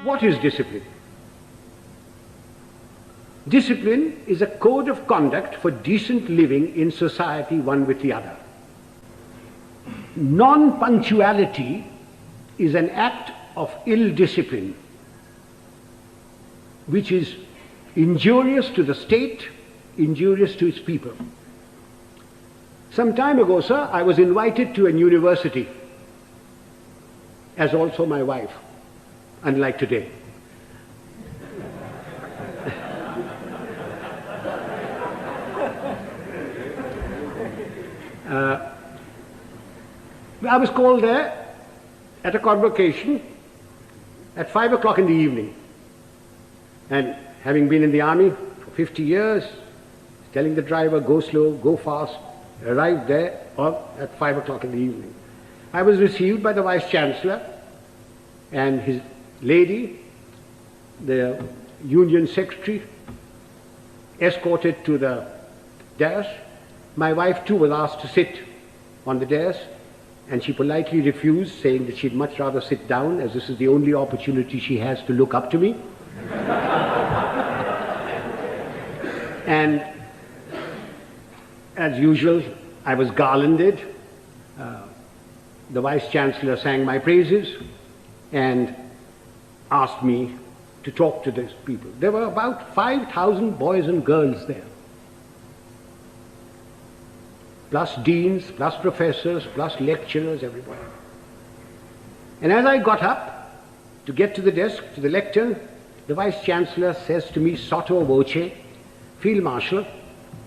What is discipline? Discipline is a code of conduct for decent living in society, one with the other. Non-punctuality is an act of ill discipline, which is injurious to the state, injurious to its people. Some time ago, sir, I was invited to an university, as also my wife, unlike today. I was called there at a convocation at 5 o'clock in the evening. And having been in the army for 50 years, telling the driver, go slow, go fast, arrived there at 5 o'clock in the evening. I was received by the Vice-Chancellor and his lady, the Union Secretary, escorted to the dais. My wife too was asked to sit on the dais, and she politely refused, saying that she'd much rather sit down, as this is the only opportunity she has to look up to me. And as usual, I was garlanded. The Vice-Chancellor sang my praises and asked me to talk to these people. There were about 5,000 boys and girls there, plus deans, plus professors, plus lecturers, everybody. And as I got up to get to the desk, to the lectern, the Vice-Chancellor says to me, sotto voce, Field Marshal,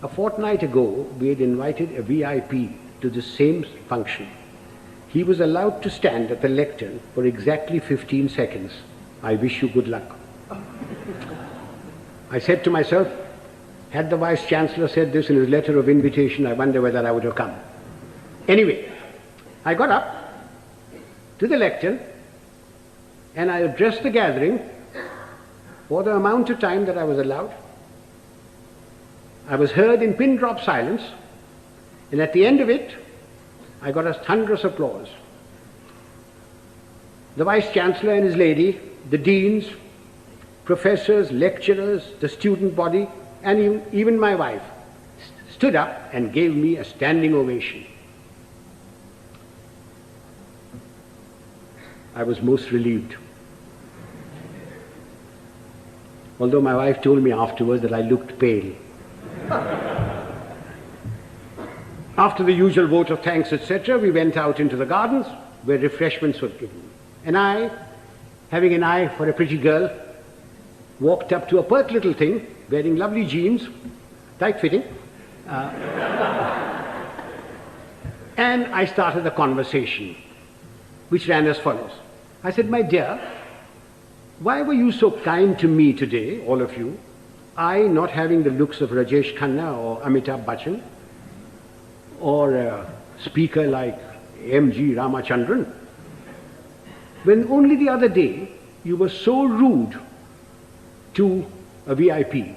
a fortnight ago we had invited a VIP to the same function. He was allowed to stand at the lectern for exactly 15 seconds. I wish you good luck. I said to myself, had the Vice-Chancellor said this in his letter of invitation, I wonder whether I would have come. Anyway, I got up to the lectern and I addressed the gathering for the amount of time that I was allowed. I was heard in pin-drop silence, and at the end of it, I got a thunderous applause. The Vice-Chancellor and his lady, the deans, professors, lecturers, the student body, and even my wife stood up and gave me a standing ovation. I was most relieved. Although my wife told me afterwards that I looked pale. After the usual vote of thanks, etc., we went out into the gardens where refreshments were given. And I, having an eye for a pretty girl, walked up to a pert little thing wearing lovely jeans, tight-fitting, and I started a conversation which ran as follows. I said, my dear, why were you so kind to me today, all of you? I not having the looks of Rajesh Khanna or Amitabh Bachchan, or a speaker like M.G. Ramachandran, when only the other day you were so rude to a VIP.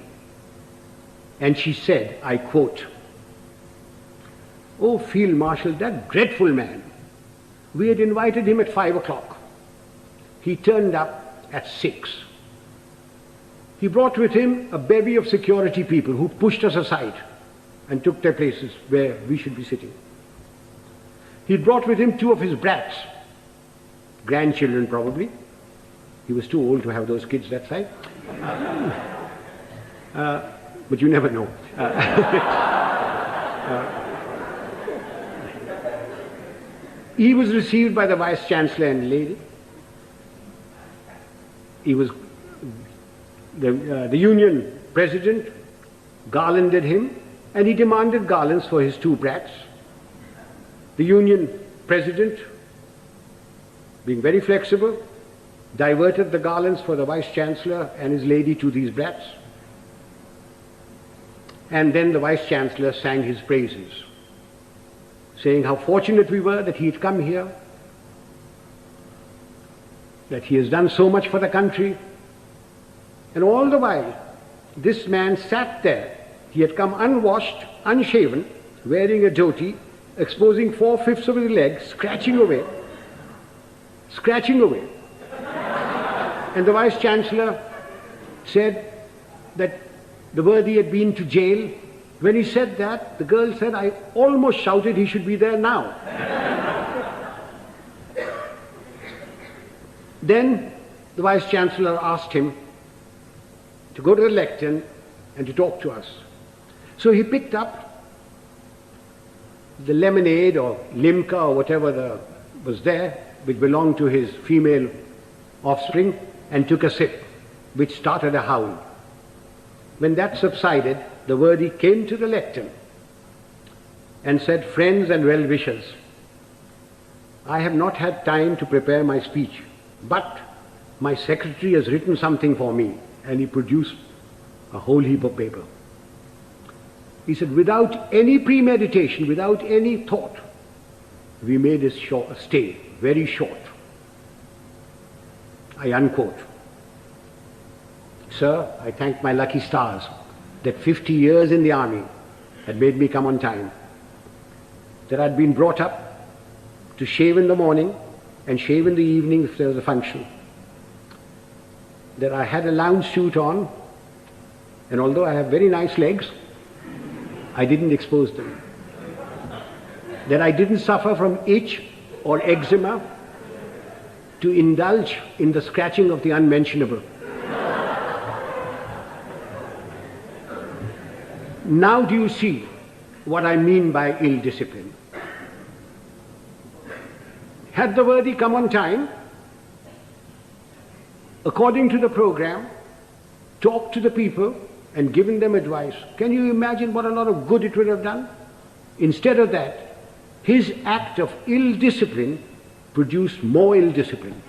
And she said, I quote, "Oh, Field Marshal, that dreadful man. We had invited him at 5 o'clock. He turned up at 6. He brought with him a bevy of security people who pushed us aside and took their places where we should be sitting. He brought with him 2 of his brats, grandchildren probably. He was too old to have those kids that size. But you never know. He was received by the Vice-Chancellor and lady. He was the Union President garlanded him, and he demanded garlands for his 2 brats. The Union President, being very flexible, diverted the garlands for the Vice-Chancellor and his lady to these brats. And then the Vice-Chancellor sang his praises, saying how fortunate we were that he had come here, that he has done so much for the country. And all the while, this man sat there. He had come unwashed, unshaven, wearing a dhoti, exposing 4/5 of his legs, scratching away. And the Vice-Chancellor said that the worthy had been to jail. When he said that, the girl said, I almost shouted he should be there now. Then the Vice-Chancellor asked him to go to the lectern and to talk to us. So he picked up the lemonade or limca or whatever was there, which belonged to his female offspring, and took a sip, which started a howl. When that subsided, the worthy came to the lectern and said, friends and well-wishers, I have not had time to prepare my speech, but my secretary has written something for me, and he produced a whole heap of paper. He said, without any premeditation, without any thought, we made his stay very short. I unquote. Sir, I thank my lucky stars that 50 years in the army had made me come on time, that I'd been brought up to shave in the morning and shave in the evening if there was a function, that I had a lounge suit on, and although I have very nice legs, I didn't expose them, that I didn't suffer from itch or eczema to indulge in the scratching of the unmentionable. Now do you see what I mean by ill discipline? Had the worthy come on time, according to the program, talked to the people and given them advice, can you imagine what a lot of good it would have done? Instead of that, his act of ill discipline produced more ill discipline.